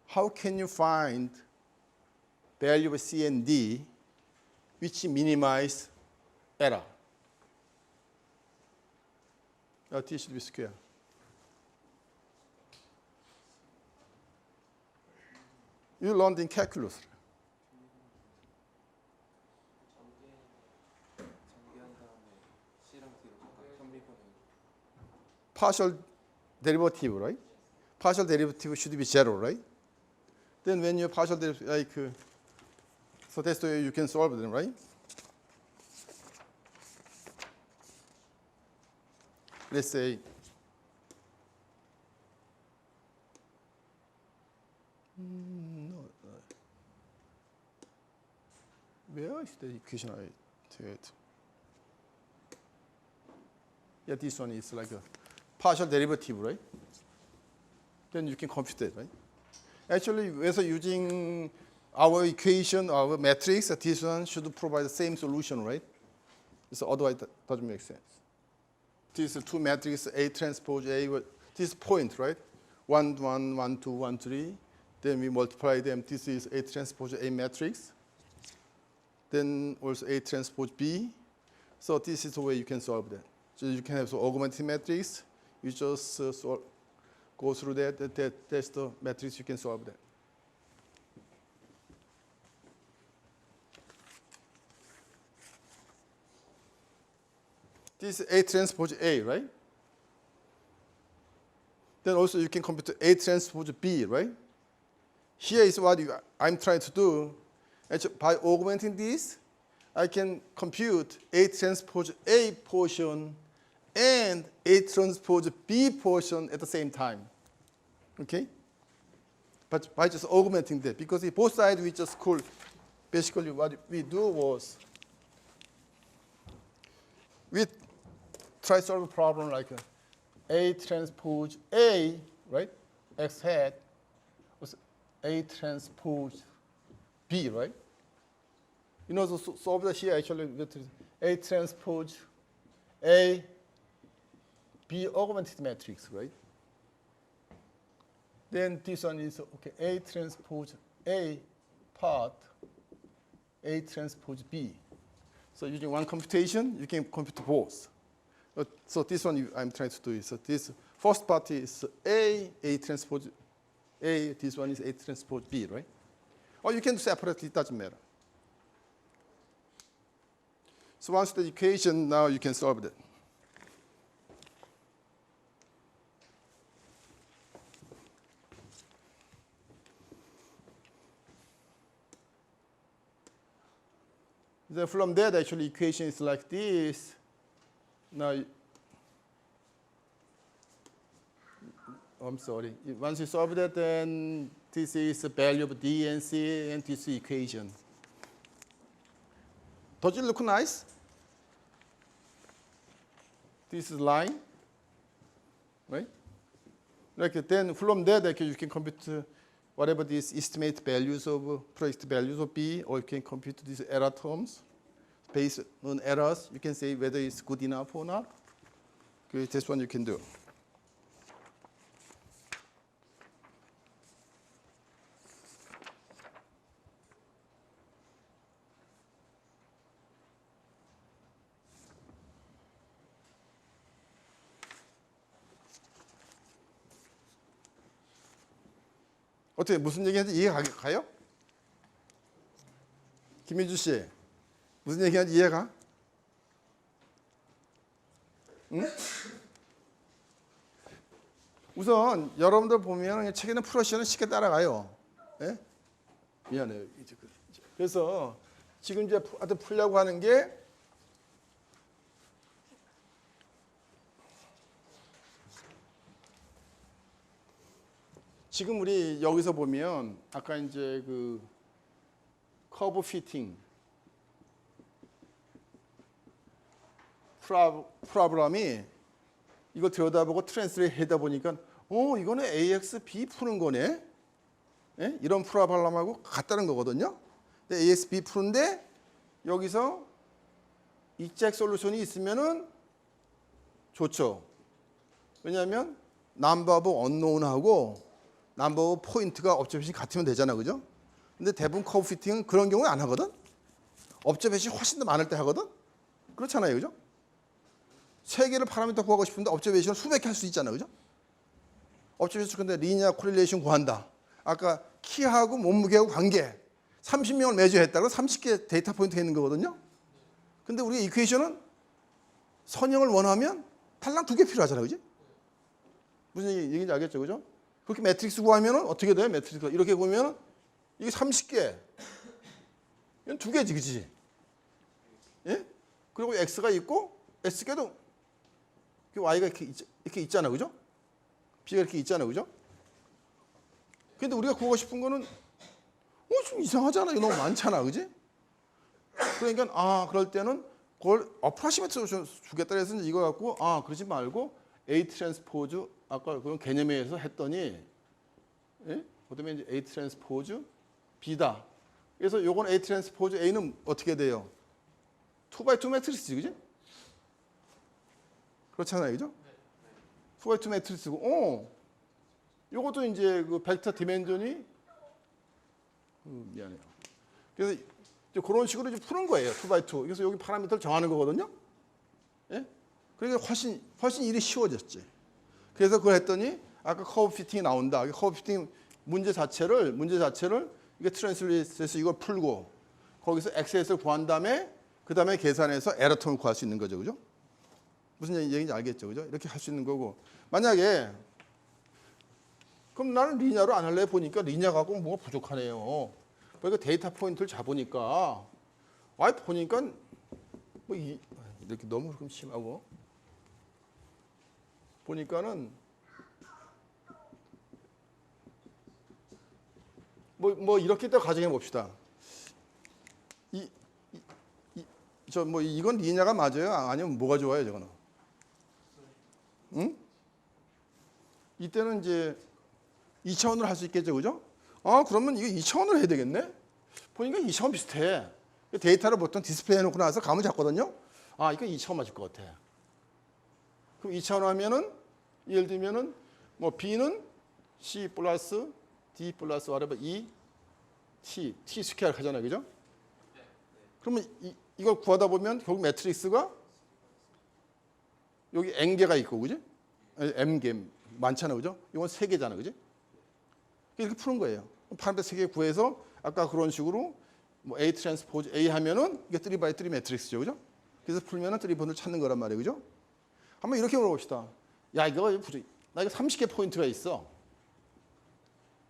How can you find value of C and D which minimize error? T should be square. You learned in calculus. Partial derivative, right? Partial derivative should be 0, right? Then when you partial derivative, like, so that's the way you can solve them, right? Let's say, where is the equation I did? Yeah, this one is like a partial derivative, right? Then you can compute it, right? Actually, whether using our equation, our matrix, this one should provide the same solution, right? So otherwise, that doesn't make sense. These two matrices, A transpose A, this point, right? 1, 1, 1, 2, 1, 3. Then we multiply them. This is A transpose A matrix. Then also A transpose B. So this is the way you can solve that. So you can have augmented matrix. You just go through that. That's the matrix you can solve that. this is A transpose A, right? Then also you can compute A transpose B, right? Here is what I'm trying to do. Actually, by augmenting this, I can compute A transpose A portion and A transpose B portion at the same time. Okay? But by just augmenting that, because if both sides we just call, basically what we do was we try to solve a problem like A transpose A, right? X hat was A transpose B, right? You know, so solve that here actually with A transpose A B augmented matrix, right? Then this one is okay, A transpose A part A transpose B. So using one computation, you can compute both. So this one I'm trying to do is, so this first part is A transpose A, this one is A transpose B, right? Or you can do separately, it doesn't matter. So once the equation, now you can solve it. Then from that, actually, equation is like this. Now, I'm sorry. Once you solve that, then this is the value of D and C, and this equation. Does it look nice? This is line, right? Like then from that, actually, you can compute whatever these estimate values of projected values of B, or you can compute these error terms based on errors. You can say whether it's good enough or not. Okay, this one you can do. 어떻게 무슨 얘기하는지 이해가 가요? 김민주 씨, 무슨 얘기하는지 이해가? 응? 우선 여러분들 보면 책에는 프로시는 쉽게 따라가요. 예? 미안해요. 그래서 지금 이제 풀려고 하는 게 지금 우리 여기서 보면 아까 이제 그 커브 피팅 프로블럼이 이거 들여다보고 트랜스레이트 하다 보니까 이거는 AX, B 푸는 거네. 예? 이런 프로블럼하고 같다는 거거든요. 근데 AX, B 푸는데 여기서 익젝 솔루션이 있으면은 좋죠. 왜냐하면 넘버 오브 언노운하고 넘버 오브 포인트가 업저베이션이 같으면 되잖아, 그죠? 근데 대부분 커브 피팅은 그런 경우에 안 하거든. 업저베이션이 훨씬 더 많을 때 하거든. 그렇잖아요, 그죠? 세 개를 파라미터 구하고 싶은데 업저베이션을 수백 개 할 수 있잖아, 그죠? 업저베이션 근데 리니어 코릴레이션 구한다. 아까 키하고 몸무게하고 관계 30명을 매주했다고 30개 데이터 포인트가 있는 거거든요. 근데 우리 이퀘이션은 선형을 원하면 탈락 2개 필요하잖아, 그지? 무슨 얘기인지 알겠죠, 그죠? 그렇게 매트릭스 구하면 어떻게 돼요? 매트릭스가 이렇게 보면 이게 30개. 이건 2개지, 그치? 예? 그리고 x가 있고 x개도 y가 이렇게 있잖아, 그죠? b가 이렇게 있잖아, 그죠? 근데 우리가 구하고 싶은 거는 좀 이상하잖아. 이거 너무 많잖아, 그지? 그러니까 그럴 때는 그걸 approximations 주겠다 해서 이거 갖고 그러지 말고 A 트랜스포즈 아까 그런 개념에 의해서 했더니 예? 그다음에 이제 A 트랜스포즈 B다. 그래서 요건 A 트랜스포즈 A는 어떻게 돼요? 2x2 매트리스지, 그지? 그렇잖아요, 그죠? 2x2 매트리스고, 요것도 이제 그 벡터 디멘전이 미안해요. 그래서 이제 그런 식으로 이제 푸는 거예요, 2x2. 그래서 여기 파라미터를 정하는 거거든요. 예? 그러니까 훨씬 일이 쉬워졌지. 그래서 그걸 했더니 아까 커브 피팅이 나온다. 커브 피팅 문제 자체를 이게 트랜스레이트해서 이걸 풀고 거기서 XS를 구한 다음에 그 다음에 계산해서 에러텀을 구할 수 있는 거죠, 그죠? 무슨 얘기인지 알겠죠, 그죠? 이렇게 할 수 있는 거고. 만약에 그럼 나는 리니어로 안 할래 보니까 리니어 갖고 뭐가 부족하네요. 그러니까 데이터 포인트를 잡으니까 보니까 뭐 이렇게 너무 그럼 심하고 보니까는 뭐 이렇게 또 가정해 봅시다. 이건 리니어가 맞아요? 아니면 뭐가 좋아요, 저거는? 응? 이때는 이제 2차원으로 할 수 있겠죠, 그죠? 그러면 이거 2차원으로 해야 되겠네? 보니까 2차원 비슷해. 데이터를 보통 디스플레이 해놓고 나서 감을 잡거든요. 이거 2차원 맞을 것 같아. 그럼 2차원 하면은, 예를 들면은, 뭐, B는 C 플러스 D 플러스 whatever E, T 스퀘어 하잖아요, 그죠? 그러면 이걸 구하다 보면 결국 매트릭스가 여기 N개가 있고, 그지? M개 많잖아요, 그죠? 이건 3개잖아, 그지? 이렇게 푸는 거예요. 파란색 3개 구해서 아까 그런 식으로 뭐 A 트랜스포즈 A 하면은 이게 3x3 매트릭스죠, 그죠? 그래서 풀면은 3번을 찾는 거란 말이에요, 그죠? 한번 이렇게 물어봅시다. 야, 나 이거 30개 포인트가 있어.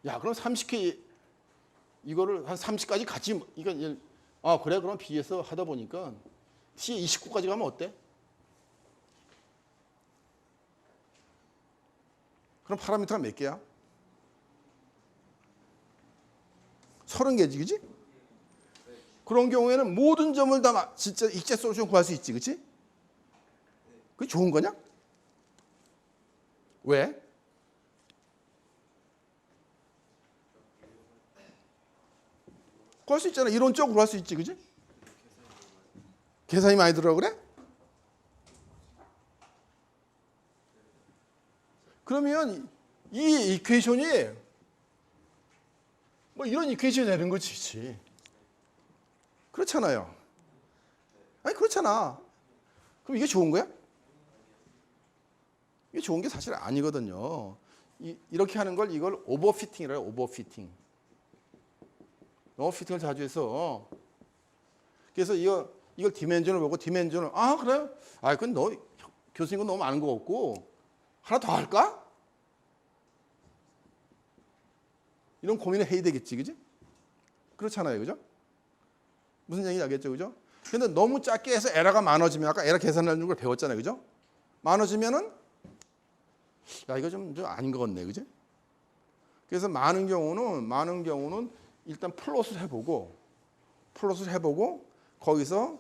야, 그럼 30개 이거를 한 30까지 같이 그래, 그럼 B에서 하다 보니까 C에 29까지 가면 어때? 그럼 파라미터가 몇 개야? 30개지, 그지? 그런 경우에는 모든 점을 다 진짜 익제 솔루션 구할 수 있지, 그치? 그게 좋은 거냐? 왜? 구할 수 있잖아. 이론적으로 할 수 있지, 그지? 계산이 많이 들어 그래? 그러면 이 이퀘이션이 뭐 이런 이퀘이션이 되는 거지. 그렇잖아요. 아니 그렇잖아. 그럼 이게 좋은 거야? 이게 좋은 게 사실 아니거든요. 이렇게 하는 걸 이걸 오버피팅이라고 해요. 오버피팅을 자주 해서 그래서 이걸 디멘전을 보고 디멘전을 그래요? 그건 너 교수님 건 너무 많은 거 없고 하나 더 할까? 이런 고민을 해야 되겠지, 그지? 그렇잖아요, 그죠? 무슨 얘기인지 알겠죠, 그죠? 근데 너무 작게 해서 에러가 많아지면 아까 에러 계산하는 걸 배웠잖아요, 그죠? 많아지면은 이거 좀 아닌 것 같네, 그지? 그래서 많은 경우는 일단 플롯을 해보고 거기서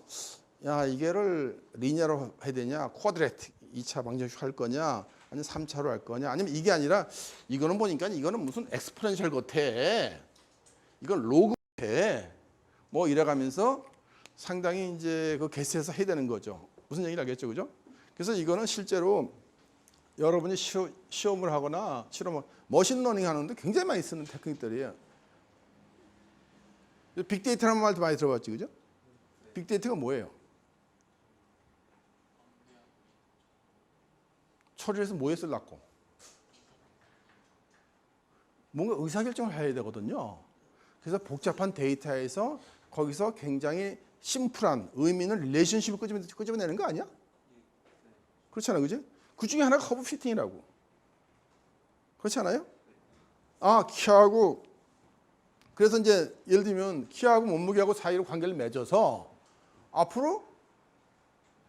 이게를 리니어로 해야 되냐, 쿼드레틱 2차 방정식 할 거냐, 아니면 3차로 할 거냐, 아니면 이게 아니라 이거는 보니까 이거는 무슨 엑스포넨셜 같아, 이건 로그 같아, 뭐 이래가면서 상당히 이제 그 개수해서 해야 되는 거죠. 무슨 얘기를 알겠죠, 그죠? 그래서 이거는 실제로 여러분이 시험을 하거나 머신러닝 하는데 굉장히 많이 쓰는 테크닉들이에요. 빅데이터라는 말도 많이 들어봤지, 그죠? 빅데이터가 뭐예요? 처리를 해서 뭐에 쓰려고? 뭔가 의사결정을 해야 되거든요. 그래서 복잡한 데이터에서 거기서 굉장히 심플한 의미는 릴레이션십을 끄집어내는 거 아니야? 그렇잖아요, 그지? 그 중에 하나가 커브 피팅이라고. 그렇지 않아요? 키하고 그래서 이제 예를 들면 키하고 몸무게하고 사이로 관계를 맺어서 앞으로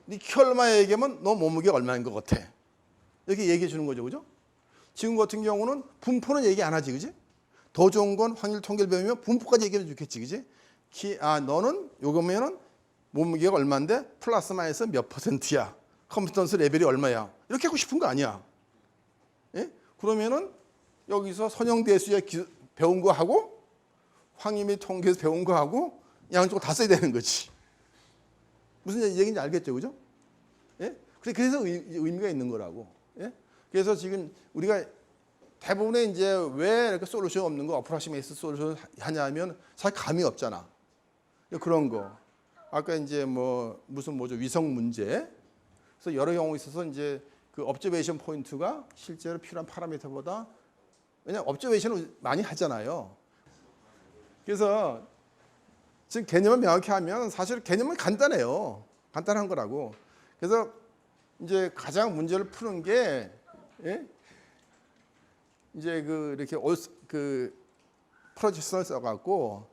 네 키 얼마 얘기하면 너 몸무게가 얼마인 것 같아. 이렇게 얘기해 주는 거죠, 그죠? 지금 같은 경우는 분포는 얘기 안 하지, 그지? 더 좋은 건 확률 통계를 배우면 분포까지 얘기해 주겠지, 그지? 너는 요거면은 몸무게가 얼마인데 플러스 마이너스 몇 %야. 컴피턴스 레벨이 얼마야. 이렇게 하고 싶은 거 아니야. 예? 그러면은 여기서 선형대수에 배운 거 하고 확률 및 통계에서 배운 거 하고 양쪽을 다 써야 되는 거지. 무슨 얘기인지 알겠죠, 그죠? 예? 그래서 의미가 있는 거라고. 예? 그래서 지금 우리가 대부분의 이제 왜 이렇게 솔루션 없는 거, approximation 솔루션 하냐면 사실 감이 없잖아. 그런 거. 아까 이제 무슨 위성 문제. 그래서 여러 경우 있어서 이제 그 observation 포인트가 실제로 필요한 파라미터보다 왜냐면 observation을 많이 하잖아요. 그래서 지금 개념을 명확히 하면 사실 개념은 간단해요. 간단한 거라고. 그래서 이제 가장 문제를 푸는 게 예? 이제 이렇게 프로젝션을 써갖고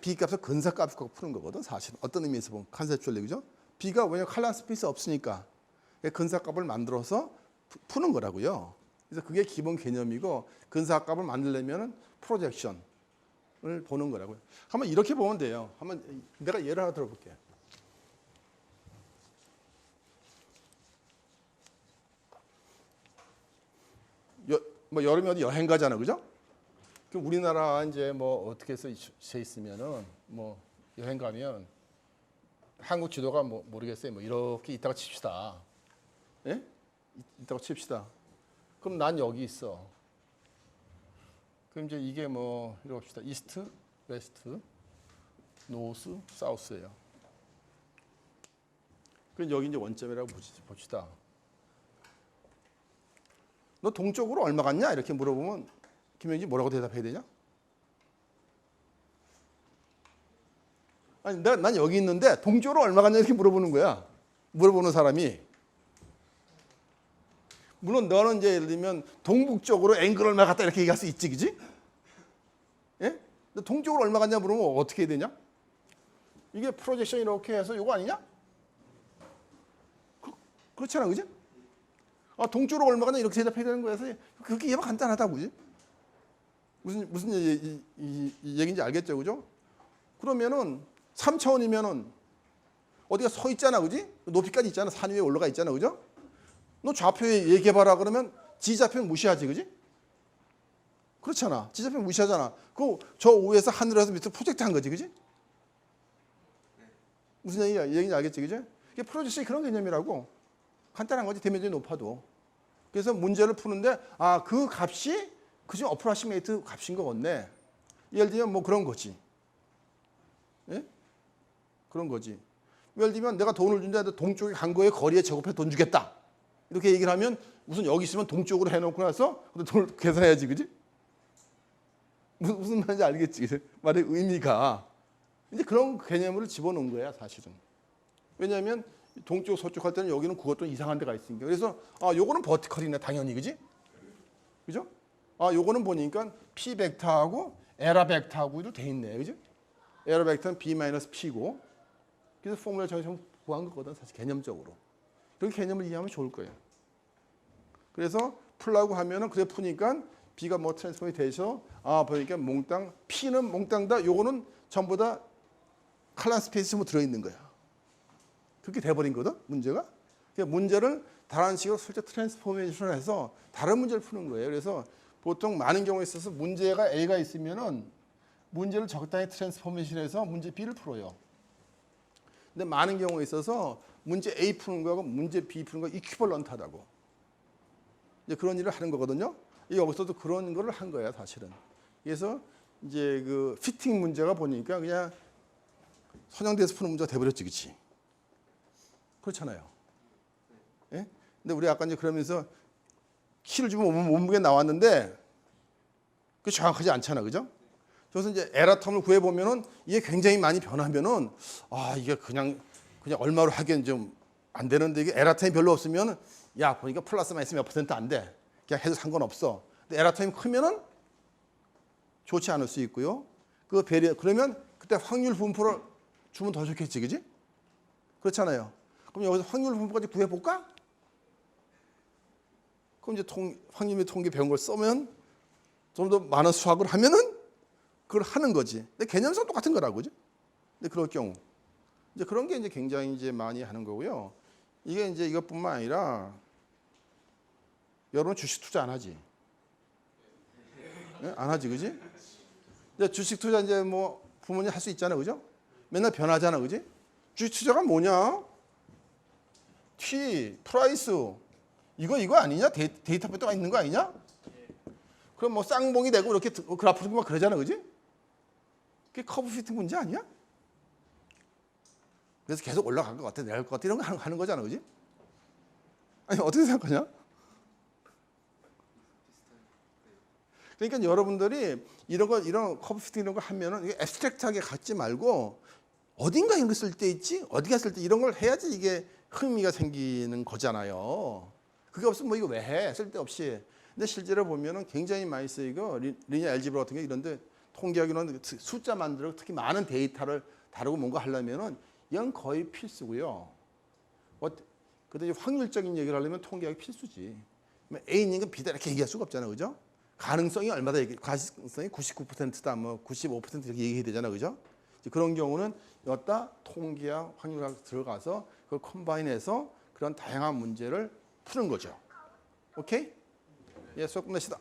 B 값을 근사값을 갖고 푸는 거거든. 사실 어떤 의미에서 보면 컨셉츄얼리 그죠? B가 왜냐면 칼럼 스페이스 없으니까 근사값을 만들어서 푸는 거라고요. 그래서 그게 기본 개념이고 근사값을 만들려면 프로젝션을 보는 거라고요. 한번 이렇게 보면 돼요. 한번 내가 예를 하나 들어볼게요. 뭐 여름에 어디 여행 가잖아, 그죠? 그럼 우리나라 이제 뭐 어떻게 써 있으면은 뭐 여행 가면 한국 지도가 뭐 모르겠어요. 뭐 이렇게 있다가 칩시다. 예? 있다가 칩시다. 그럼 난 여기 있어. 그럼 이제 이게 뭐 이렇게 봅시다. 이스트, 웨스트, 노스, 사우스예요. 그럼 여기 이제 원점이라고 봅시다. 너 동쪽으로 얼마 갔냐? 이렇게 물어보면 김영지 뭐라고 대답해야 되냐? 아니, 난 여기 있는데 동쪽으로 얼마 갔냐? 이렇게 물어보는 거야. 물어보는 사람이. 물론 너는 이제 예를 들면 동북쪽으로 앵글 얼마 갔다 이렇게 얘기할 수 있지, 그지? 예? 근데 동쪽으로 얼마 갔냐 물으면 어떻게 해야 되냐? 이게 프로젝션 이렇게 해서 이거 아니냐? 그렇잖아, 그지? 동쪽으로 얼마 갔냐 이렇게 대답해야 되는 거여서 그렇게 이해가 간단하다고, 그지? 무슨 얘기인지 알겠죠, 그죠? 그러면은 3차원이면은 어디가 서 있잖아, 그지? 높이까지 있잖아, 산 위에 올라가 있잖아, 그죠? 너 좌표에 얘기해봐라 그러면 지좌표는 무시하지, 그지? 그렇잖아, 지좌표는 무시하잖아. 저 위에서 하늘에서 밑으로 프로젝트한 거지, 그지? 무슨 얘기인지 알겠지, 그지? 이게 프로젝션이 그런 개념이라고. 간단한 거지, 대면적이 높아도. 그래서 문제를 푸는데 그 값이 그중 어프로시메이트 값인 거겠네. 예를 들면 뭐 그런 거지. 예? 그런 거지. 예를 들면 내가 돈을 준다 동쪽에 간 거에 거리에 제곱해 돈 주겠다. 이렇게 얘기를 하면 우선 여기 있으면 동쪽으로 해놓고 나서 돈을 계산해야지, 그지? 무슨 말인지 알겠지? 그치? 말의 의미가. 이제 그런 개념을 집어넣은 거야, 사실은. 왜냐하면 동쪽, 서쪽 할 때는 여기는 그것도 이상한 데가 있으니까. 그래서 요거는 버티컬이네, 당연히, 그지? 그죠? 요거는 보니까 P 벡터하고 에라 벡터하고도 돼 있네, 그지? 에라 벡터는 B-P고. 그래서 포뮬라 정해서 구한 거거든, 사실 개념적으로. 그런 개념을 이해하면 좋을 거예요. 그래서 풀라고 하면은 그래 푸니까 B가 뭐 트랜스폼이 돼서 보니까 몽땅 P는 몽땅 다 요거는 전부 다 칼럼 스페이스에 들어있는 거야. 그렇게 돼버린 거든, 문제가. 그러니까 문제를 다른 식으로 슬쩍 트랜스포메이션을 해서 다른 문제를 푸는 거예요. 그래서 보통 많은 경우에 있어서 문제가 A가 있으면은 문제를 적당히 트랜스포메이션해서 문제 B를 풀어요. 근데 많은 경우에 있어서 문제 A 푸는 거하고 문제 B 푸는 거 이퀴벌런트하다고. 이제 그런 일을 하는 거거든요. 여기서도 그런 거를 한 거야, 사실은. 그래서 이제 그 피팅 문제가 보니까 그냥 선형대수 푸는 문제가 돼버렸지, 그렇지? 그렇잖아요. 예? 근데 우리 아까 이제 그러면서 키를 주면 몸무게 나왔는데 그 정확하지 않잖아, 그죠? 그래서 이제 에라 텀을 구해 보면은 이게 굉장히 많이 변하면은 이게 그냥 얼마로 하기엔 좀 안 되는데 이게 에라 텀이 별로 없으면 야 보니까 플러스 마이너스 몇 퍼센트 안 돼. 그냥 해도 상관없어. 근데 에라 텀이 크면은 좋지 않을 수 있고요. 그러면 그때 확률 분포를 주면 더 좋겠지, 그지? 그렇잖아요. 그럼 여기서 확률 분포까지 구해볼까? 그럼 이제 확률 통계 배운 걸 쓰면 좀 더 많은 수학을 하면은 그걸 하는 거지. 근데 개념상 똑같은 거라고, 그지? 근데 그럴 경우 이제 그런 게 이제 굉장히 이제 많이 하는 거고요. 이게 이제 이것뿐만 아니라 여러분 주식 투자 안 하지? 네? 안 하지, 그지? 이제 주식 투자 이제 뭐 부모님 할 수 있잖아, 그죠? 맨날 변하잖아, 그지? 주식 투자가 뭐냐? T, 프라이스 이거 아니냐? 데이터 배터가 있는 거 아니냐? 그럼 뭐 쌍봉이 되고 이렇게 그래프 들고 막 그러잖아, 그지? 그게 커브 피팅 문제 아니야? 그래서 계속 올라갈 것 같아, 내려갈 것 같아 이런 거 하는 거잖아, 그지? 아니 어떻게 생각하냐? 그러니까 여러분들이 이런 커브 피팅 이런 거 하면은 이게 앱스트랙트하게 갖지 말고 어딘가 이런 거 쓸 때 있지? 어디 갔을 때 이런 걸 해야지 이게 흥미가 생기는 거잖아요. 그게 없으면 뭐 이거 왜 해? 쓸데없이. 근데 실제로 보면은 굉장히 많이 쓰이고 리니어 알지브라 같은 게 이런데 통계학이나 숫자 만들고 특히 많은 데이터를 다루고 뭔가 하려면은 이건 거의 필수고요. 근데 확률적인 얘기를 하려면 통계학이 필수지. A인 건 B다 이렇게 얘기할 수가 없잖아요, 그죠? 가능성이 얼마다 가능성이 99%다, 뭐 95% 이렇게 얘기해야 되잖아, 그죠? 그런 경우는 여기다 통계학, 확률학 들어가서 그걸 컴바인해서 그런 다양한 문제를 푸는 거죠. 오케이? 예, 수업 끝냅시다.